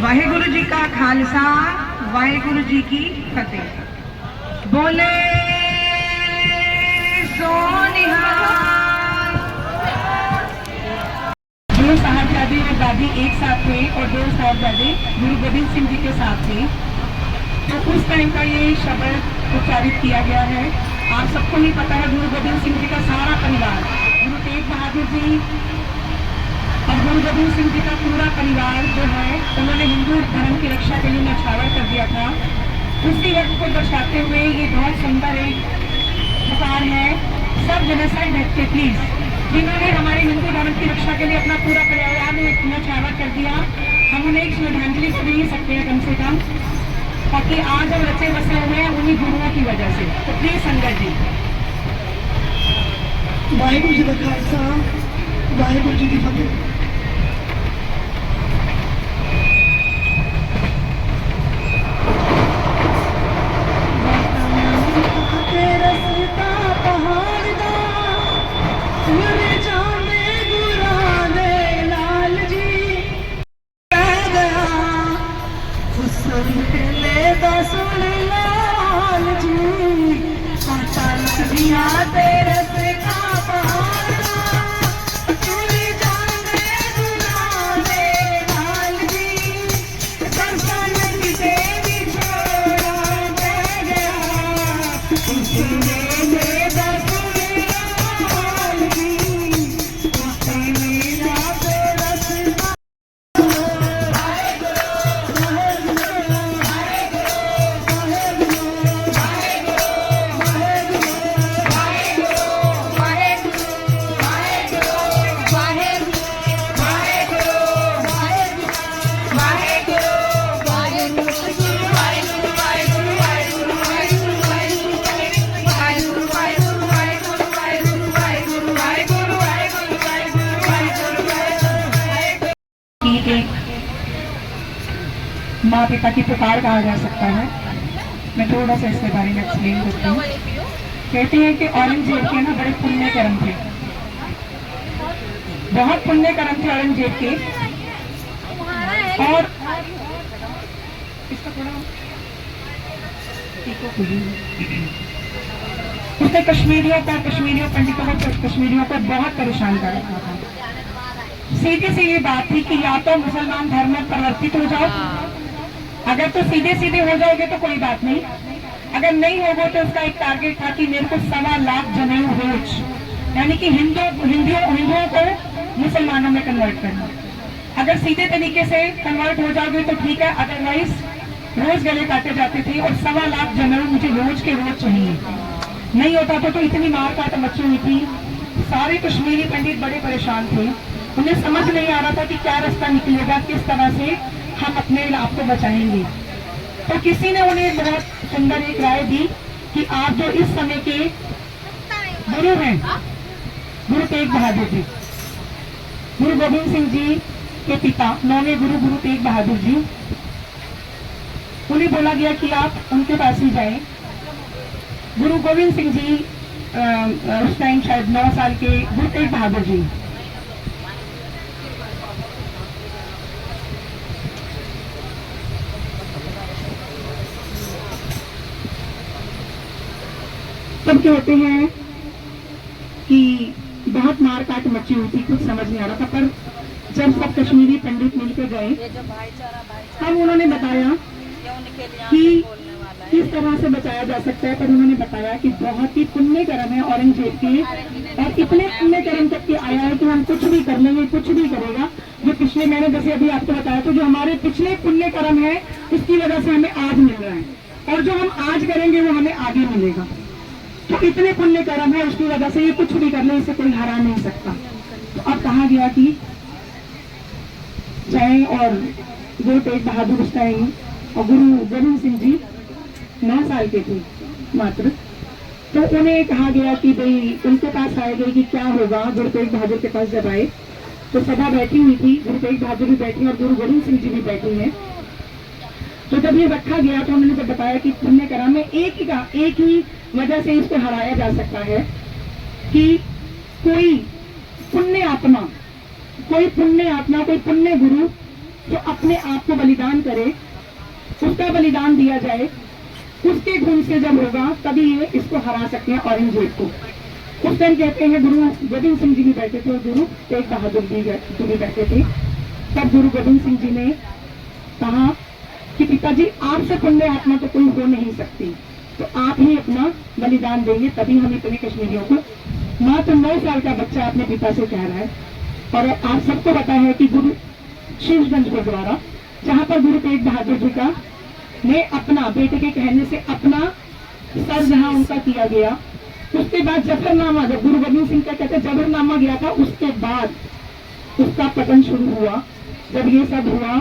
वाहेगुरु जी का खालसा, वाहेगुरु जी की फतेह। बोले सोनिहाल। दोनों साहबजादे और दादी एक साथ थे और दो साहबजादे गुरु गोविंद सिंह जी के साथ थे। तो उस टाइम का ये शब्द उच्चारित किया गया है। आप सबको ही पता है, गुरु गोविंद सिंह जी का सारा परिवार, गुरु तेग बहादुर जी और गुरु गोविंद सिंह जी का पूरा परिवार जो है, उन्होंने हिंदू धर्म की रक्षा के लिए न्यौछावर कर दिया था। उसी वक्त को दर्शाते हुए ये बहुत सुंदर एक पुकार है, सब जेनोसाइड एक्ट के प्लीज, जिन्होंने हमारे हिंदू धर्म की रक्षा के लिए अपना पूरा परिवार न्यौछावर कर दिया, हम उन्हें एक श्रद्धांजलि तो दे ही सकते हैं कम से कम, ताकि आज हम बच्चे बसे हुए हैं उन्हीं गुरुओं की वजह से। तो प्लीज संगत जी। वाहेगुरु जी का खालसा, वाहेगुरु जी की फतेह। माँ पिता की पुकार कहा जा सकता है। मैं थोड़ा सा इसके बारे में एक्सप्लेन करती हूँ। कहते हैं कि औरंगजेब के ना बड़े पुण्य कर्म थे, बहुत पुण्य कर्म थे औरंगजेब के। और इसका थोड़ा उसने कश्मीरियों पंडितों को कश्मीरियों को बहुत परेशान कर रखा था। सीधी सी ये बात थी कि या तो मुसलमान धर्म में परिवर्तित हो जाओ, अगर तो सीधे सीधे हो जाओगे तो कोई बात नहीं, अगर नहीं होगा तो उसका एक टारगेट था कि मेरे को 1.25 लाख जनेऊ रोज, यानी कि हिंदुओं को मुसलमानों में कन्वर्ट करना। अगर सीधे तरीके से कन्वर्ट हो जाओगे तो ठीक है, अदरवाइज रोज गले काटे जाते थे और 1.25 लाख जनेऊ मुझे रोज के रोज चाहिए। नहीं होता तो इतनी मार काट मची हुई थी। सारे कश्मीरी पंडित बड़े परेशान थे, उन्हें समझ नहीं आ रहा था कि क्या रास्ता निकलेगा, किस तरह से हम अपने आप को बचाएंगे। तो किसी ने उन्हें बहुत सुंदर एक राय दी कि आप जो इस समय के गुरु हैं, गुरु तेग बहादुर जी, गुरु गोविंद सिंह जी के पिता 9वें गुरु तेग बहादुर जी, उन्हें बोला गया कि आप उनके पास ही जाएं। गुरु गोविंद सिंह जी उस टाइम शायद 9 साल के गुरु तेग बहादुर जी, तब कहते हैं कि बहुत मार काट मची हुई थी, कुछ समझ नहीं आ रहा था। पर जब सब कश्मीरी पंडित मिलकर गए तब उन्होंने बताया कि किस तरह से बचाया जा सकता है। पर उन्होंने बताया कि बहुत ही पुण्य कर्म है औरंगजेब के, और इतने पुण्य कर्म तक के आया है कि हम कुछ भी कर लेंगे, कुछ भी करेगा। जो पिछले मैंने जैसे अभी आपको बताया था, जो हमारे पिछले पुण्य कर्म है उसकी वजह से हमें आज मिल रहा है, और जो हम आज करेंगे वो हमें आगे मिलेगा। तो इतने पुण्य कर्म है, उसकी वजह से ये कुछ भी करने से कोई हरा नहीं सकता। तो अब कहा गया कि जय और गुरु तेग बहादुर उस टाइम और गुरु गोविंद सिंह जी 9 साल के थे मात्र। तो उन्हें कहा गया कि भाई उनके पास आए गए कि क्या होगा। गुरु तेग बहादुर के पास जब आए तो सभा बैठी हुई थी, गुरु तेग बहादुर भी बैठी और गुरु गोविंद सिंह जी भी बैठी हैं। तो जब ये रखा गया तो उन्होंने जब बताया कि पुण्य कर्म में एक ही वजह से इसको हराया जा सकता है कि कोई पुण्य आत्मा, कोई पुण्य गुरु जो अपने आप को बलिदान करे, उसका बलिदान दिया जाए, उसके गुण से जब होगा तभी ये इसको हरा सकते हैं औरंगजेब को। उस टाइम कहते हैं गुरु गोविंद सिंह जी भी बैठे थे और गुरु तेग बहादुर भी बैठे थे। तब गुरु गोविंद सिंह जी ने कहा कि पिताजी आपसे पुण्य आत्मा तो कोई हो नहीं सकती, तो आप ही अपना बलिदान देंगे तभी हम इतने कश्मीरियों को। मात्र 9 साल का बच्चा अपने पिता से कह रहा है। और आप सबको पता है कि गुरु शीशगंज गुरुद्वारा, जहाँ पर गुरु तेग बहादुर जी का ने अपना बेटे के कहने से अपना सर जहाँ उनका किया गया, उसके बाद जफरनामा, जब गुरु गोविंद सिंह का कहते जफरनामा गया था, उसके बाद उसका पतन शुरू हुआ। जब ये सब हुआ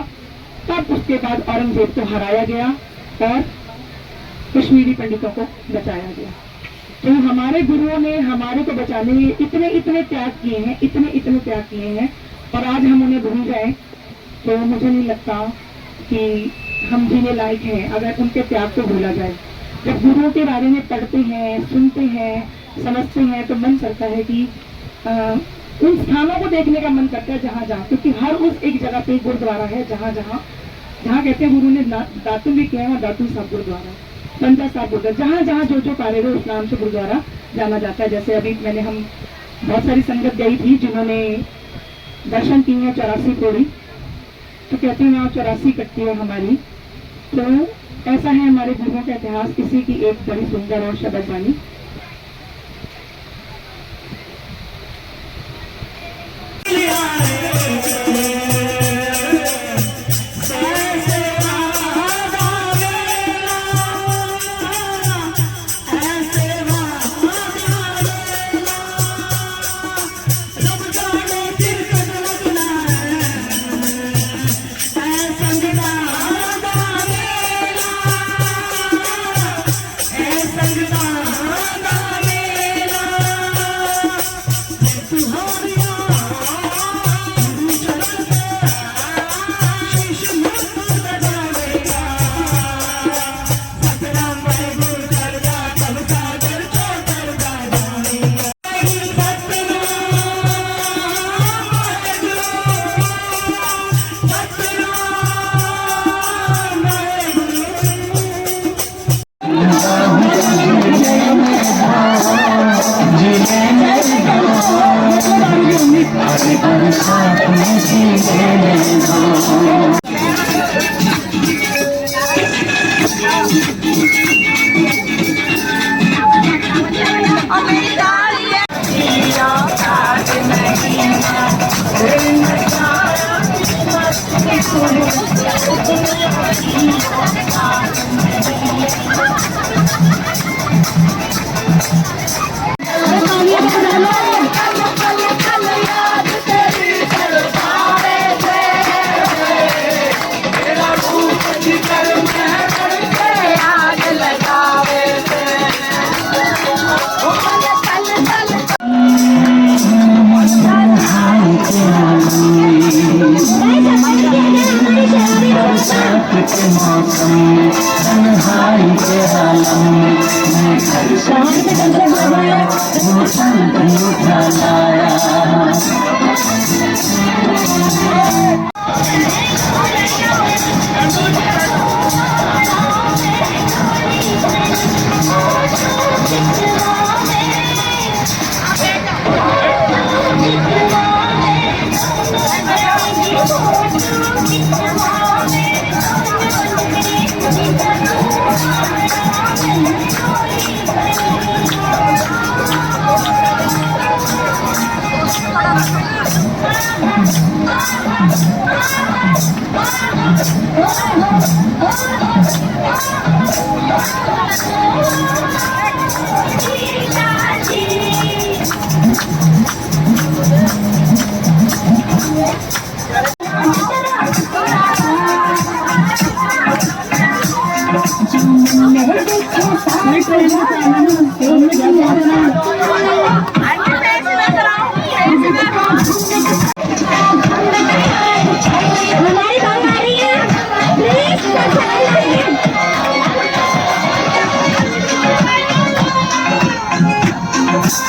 तब उसके बाद औरंगजेब को हराया गया और कश्मीरी पंडितों को बचाया गया। तो हमारे गुरुओं ने हमारे को बचाने में इतने त्याग किए हैं, इतने त्याग किए हैं, और आज हम उन्हें भूल जाए तो मुझे नहीं लगता कि हम जीने लायक हैं अगर उनके त्याग को भूला जाए। जब गुरुओं के बारे में पढ़ते हैं, सुनते हैं, समझते हैं तो मन करता है कि उन स्थानों को देखने का मन करता है जहाँ जहाँ, क्योंकि हर उस एक जगह पे गुरुद्वारा है जहाँ कहते हैं गुरु ने दातुन भी किया है, दातुन साहब गुरुद्वारा, पंजा साहब गुरुद्वारा, जहाँ जहाँ जो कार्य उस नाम से गुरुद्वारा जाना जाता है। जैसे अभी हम बहुत सारी संगत गई थी जिन्होंने दर्शन किए हैं 84 पौड़ी, तो कहते हैं वहाँ 84 कट्टी है हमारी। तो ऐसा है हमारे गुरुओं का इतिहास। इसी की एक बड़ी सुंदर और शब्द वाणी।